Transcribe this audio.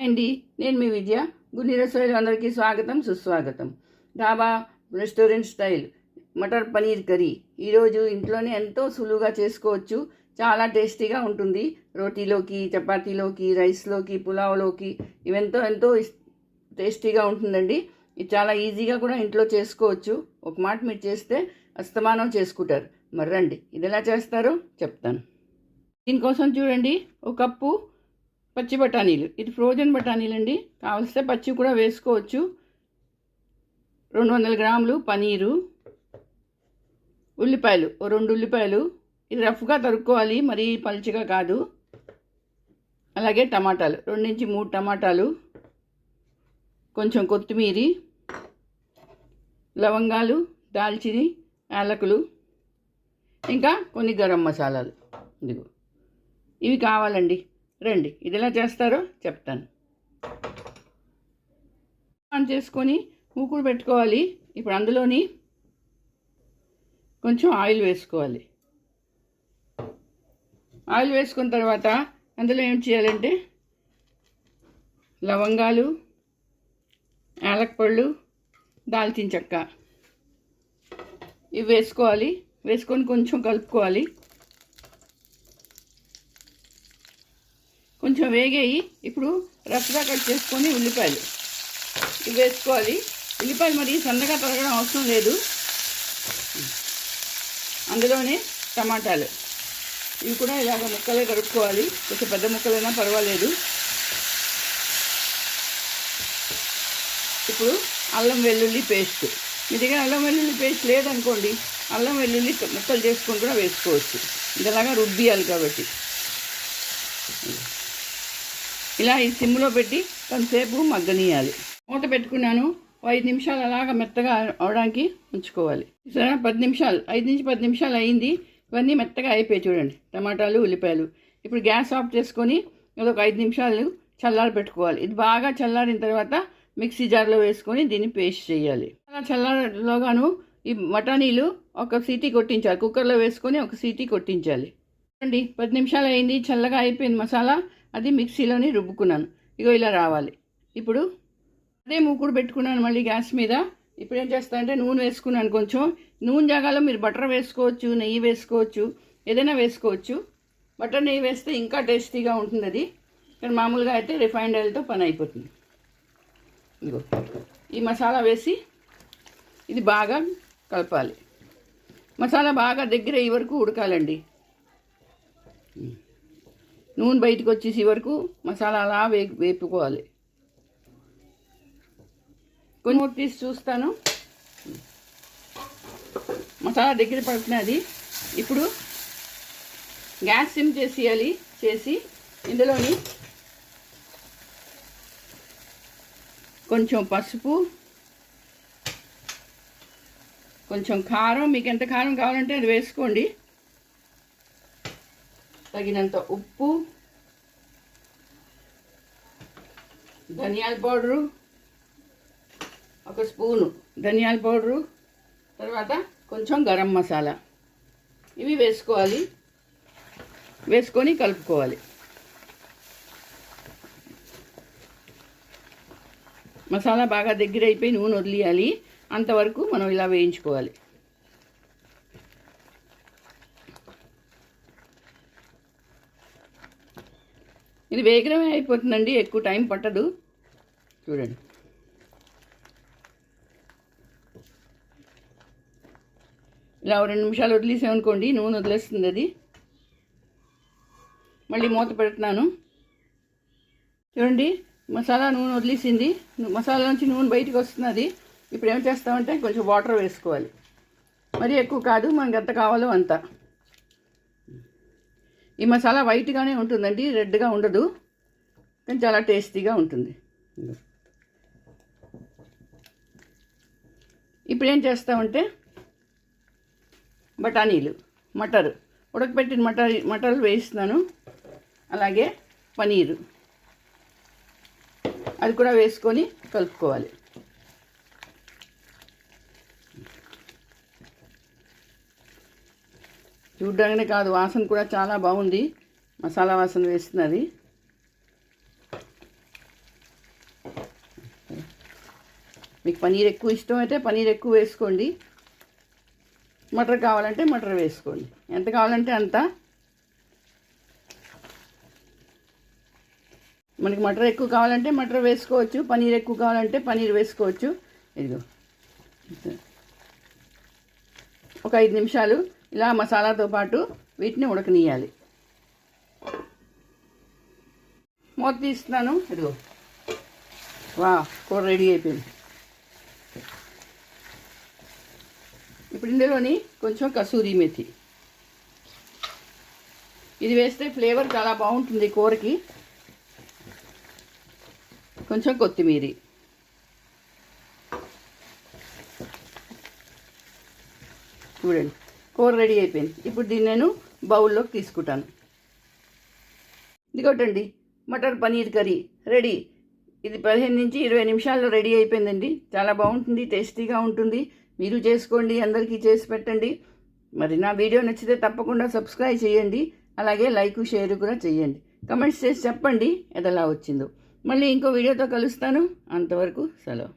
అండి, నేను మీ విద్య. గున్ని రెస్టారెంట్ అందరికీ స్వాగతం, సుస్వాగతం. డాబా restaurant style matar paneer curry ఈరోజు ఇంట్లోనే ఎంతో సులువుగా చేసుకోవచ్చు. చాలా టేస్టీగా ఉంటుంది. రోటీలోకి, చపాతీలోకి, రైస్లోకి, పులావ్లోకి ఇవెంతో ఎంతో టేస్టీగా ఉంటుందండి. ఇది చాలా ఈజీగా కూడా ఇంట్లో చేసుకోవచ్చు. ఒక మాట మీరు చేస్తే అస్తమానం చేసుకుంటారు. మరి రండి, ఇది ఎలా చేస్తారో చెప్తాను. దీనికోసం చూడండి, ఒక కప్పు పచ్చి బఠానీలు, ఇది ఫ్రోజన్ బఠానీలు అండి. కావలిస్తే పచ్చి కూడా వేసుకోవచ్చు. 200 గ్రాములు పనీరు, ఉల్లిపాయలు 2 ఉల్లిపాయలు, ఇది రఫ్గా తరుక్కోవాలి, మరీ పలుచగా కాదు. అలాగే టమాటాలు 2 నుంచి 3 టమాటాలు, కొంచెం కొత్తిమీర, లవంగాలు, దాల్చిని, యాలకులు, ఇంకా కొన్ని గరం మసాలాలు. ఇదిగో ఇవి కావాలండి. రండి, ఇది ఎలా చేస్తారో చెప్తాను. ఆన్ చేసుకొని మూకుడు పెట్టుకోవాలి. ఇప్పుడు అందులోని కొంచెం ఆయిల్ వేసుకోవాలి. ఆయిల్ వేసుకున్న తర్వాత అందులో ఏం చేయాలంటే లవంగాలు, యాలకపళ్ళు, దాల్చిన చెక్క ఇవి వేసుకోవాలి. వేసుకొని కొంచెం కలుపుకోవాలి. కొంచెం వేగాయి. ఇప్పుడు రఫ్గా కట్ చేసుకొని ఉల్లిపాయలు ఇవి వేసుకోవాలి. ఉల్లిపాయలు మరి సన్నగా తరగడం అవసరం లేదు. అందులోనే టమాటాలు ఇవి కూడా ఇలాగ ముక్కలే కలుపుకోవాలి. కొంచెం పెద్ద ముక్కలైనా పర్వాలేదు. ఇప్పుడు అల్లం వెల్లుల్లి పేస్ట్, మీ దగ్గర అల్లం వెల్లుల్లి పేస్ట్ లేదనుకోండి, అల్లం వెల్లుల్లి ముక్కలు చేసుకొని కూడా వేసుకోవచ్చు. ఇలాగా రుబ్బియాలి కాబట్టి ఇలా ఈ సిమ్లో పెట్టి కొంతసేపు మగ్గనీయాలి. మూత పెట్టుకున్నాను. 5 నిమిషాలు అలాగా మెత్తగా అవడానికి ఉంచుకోవాలి. సరే, 10 నిమిషాలు, 5 నుంచి 10 నిమిషాలు అయింది. ఇవన్నీ మెత్తగా అయిపోయి చూడండి, టమాటాలు, ఉల్లిపాయలు. ఇప్పుడు గ్యాస్ ఆఫ్ చేసుకొని ఒక 5 నిమిషాలు చల్లారి పెట్టుకోవాలి. ఇది బాగా చల్లారిన తర్వాత మిక్సీ జార్లో వేసుకొని దీన్ని పేస్ట్ చేయాలి. అలా చల్లారలోగాను ఈ బఠానీలు ఒక సీటీ కొట్టించాలి. కుక్కర్లో వేసుకొని ఒక సీటీ కొట్టించాలి. చూడండి, 10 నిమిషాలు అయింది. చల్లగా అయిపోయింది మసాలా. అది మిక్సీలోని రుబ్బుకున్నాను. ఇగో ఇలా రావాలి. ఇప్పుడు అదే మూకుడు పెట్టుకున్నాను మళ్ళీ గ్యాస్ మీద. ఇప్పుడు ఏం చేస్తానంటే నూనె వేసుకున్నాను. కొంచెం నూనె జాగాలో మీరు బటర్ వేసుకోవచ్చు, నెయ్యి వేసుకోవచ్చు, ఏదైనా వేసుకోవచ్చు. బటర్ నెయ్యి వేస్తే ఇంకా టేస్టీగా ఉంటుంది అది. కానీ మామూలుగా అయితే రిఫైండ్ ఆయిల్తో పని అయిపోతుంది. ఇదిగో ఈ మసాలా వేసి ఇది బాగా కలపాలి. మసాలా బాగా దగ్గర ఈ వరకు ఉడకాలండి. నూనె బయటకు వచ్చేసి వరకు మసాలా అలా వేపుకోవాలి. కొంచెం తీసి చూస్తాను. మసాలా దగ్గర పడుతున్నది. ఇప్పుడు గ్యాస్ సిమ్ చేసేయాలి. చేసి ఇందులోని కొంచెం పసుపు, కొంచెం కారం, మీకు ఎంత కారం కావాలంటే అది వేసుకోండి. తగినంత ఉప్పు, ధనియాల పౌడరు 1 స్పూను, ధనియాల పౌడరు, తర్వాత కొంచెం గరం మసాలా ఇవి వేసుకోవాలి. వేసుకొని కలుపుకోవాలి. మసాలా బాగా దగ్గర అయిపోయి నూనె వదిలేయాలి. అంతవరకు మనం ఇలా వేయించుకోవాలి. ఇది వేగమే అయిపోతుందండి, ఎక్కువ టైం పట్టదు. చూడండి, ఇలా 2 నిమిషాలు వదిలేసామనుకోండి, నూనె వదిలేస్తుంది అది. మళ్ళీ మూత పెడుతున్నాను. చూడండి, మసాలా నూనె వదిలేసింది. మసాలా నుంచి నూనె బయటకు వస్తున్నది. ఇప్పుడు ఏం చేస్తామంటే కొంచెం వాటర్ వేసుకోవాలి. మరీ ఎక్కువ కాదు, మనకి ఎంత కావాలో అంత. ఈ మసాలా వైట్గానే ఉంటుందండి, రెడ్గా ఉండదు. కానీ చాలా టేస్టీగా ఉంటుంది. ఇప్పుడు ఏం చేస్తామంటే బఠానీలు, ఉడకపెట్టిన మటర్లు వేస్తున్నాను. అలాగే పనీరు అది కూడా వేసుకొని కలుపుకోవాలి. చూడ్డానికే కాదు, వాసన కూడా చాలా బాగుంది. మసాలా వాసన వేస్తున్నది. మీకు పనీర్ ఎక్కువ ఇష్టం అయితే పనీర్ ఎక్కువ వేసుకోండి, మటర్ కావాలంటే మటర్ వేసుకోండి, ఎంత కావాలంటే అంత. మనకి మటర్ ఎక్కువ కావాలంటే మటర్ వేసుకోవచ్చు, పనీర్ ఎక్కువ కావాలంటే పనీర్ వేసుకోవచ్చు. ఇదిగో ఒక 5 నిమిషాలు ఇలా మసాలాతో పాటు వీటిని ఉడకనీయాలి. మూత తీస్తున్నాను. ఇదిగో వా, కూర రెడీ అయిపోయింది. ఇప్పుడు ఇందులోని కొంచెం కసూరి మెథి, ఇది వేస్తే ఫ్లేవర్ చాలా బాగుంటుంది కూరకి. కొంచెం కొత్తిమీర, చూడండి కూర రెడీ అయిపోయింది. ఇప్పుడు దీన్ని నేను బౌల్లోకి తీసుకుంటాను. ఇదిగోటండి మటర్ పనీర్ కర్రీ రెడీ. ఇది 15 నుంచి 20 నిమిషాల్లో రెడీ అయిపోయిందండి. చాలా బాగుంటుంది, టేస్టీగా ఉంటుంది. మీరు చేసుకోండి, అందరికీ చేసి పెట్టండి. మరి నా వీడియో నచ్చితే తప్పకుండా సబ్స్క్రైబ్ చేయండి, అలాగే లైక్ షేర్ కూడా చేయండి. కమెంట్స్ చేసి చెప్పండి ఎదలా వచ్చిందో. మళ్ళీ ఇంకో వీడియోతో కలుస్తాను. అంతవరకు సెలవు.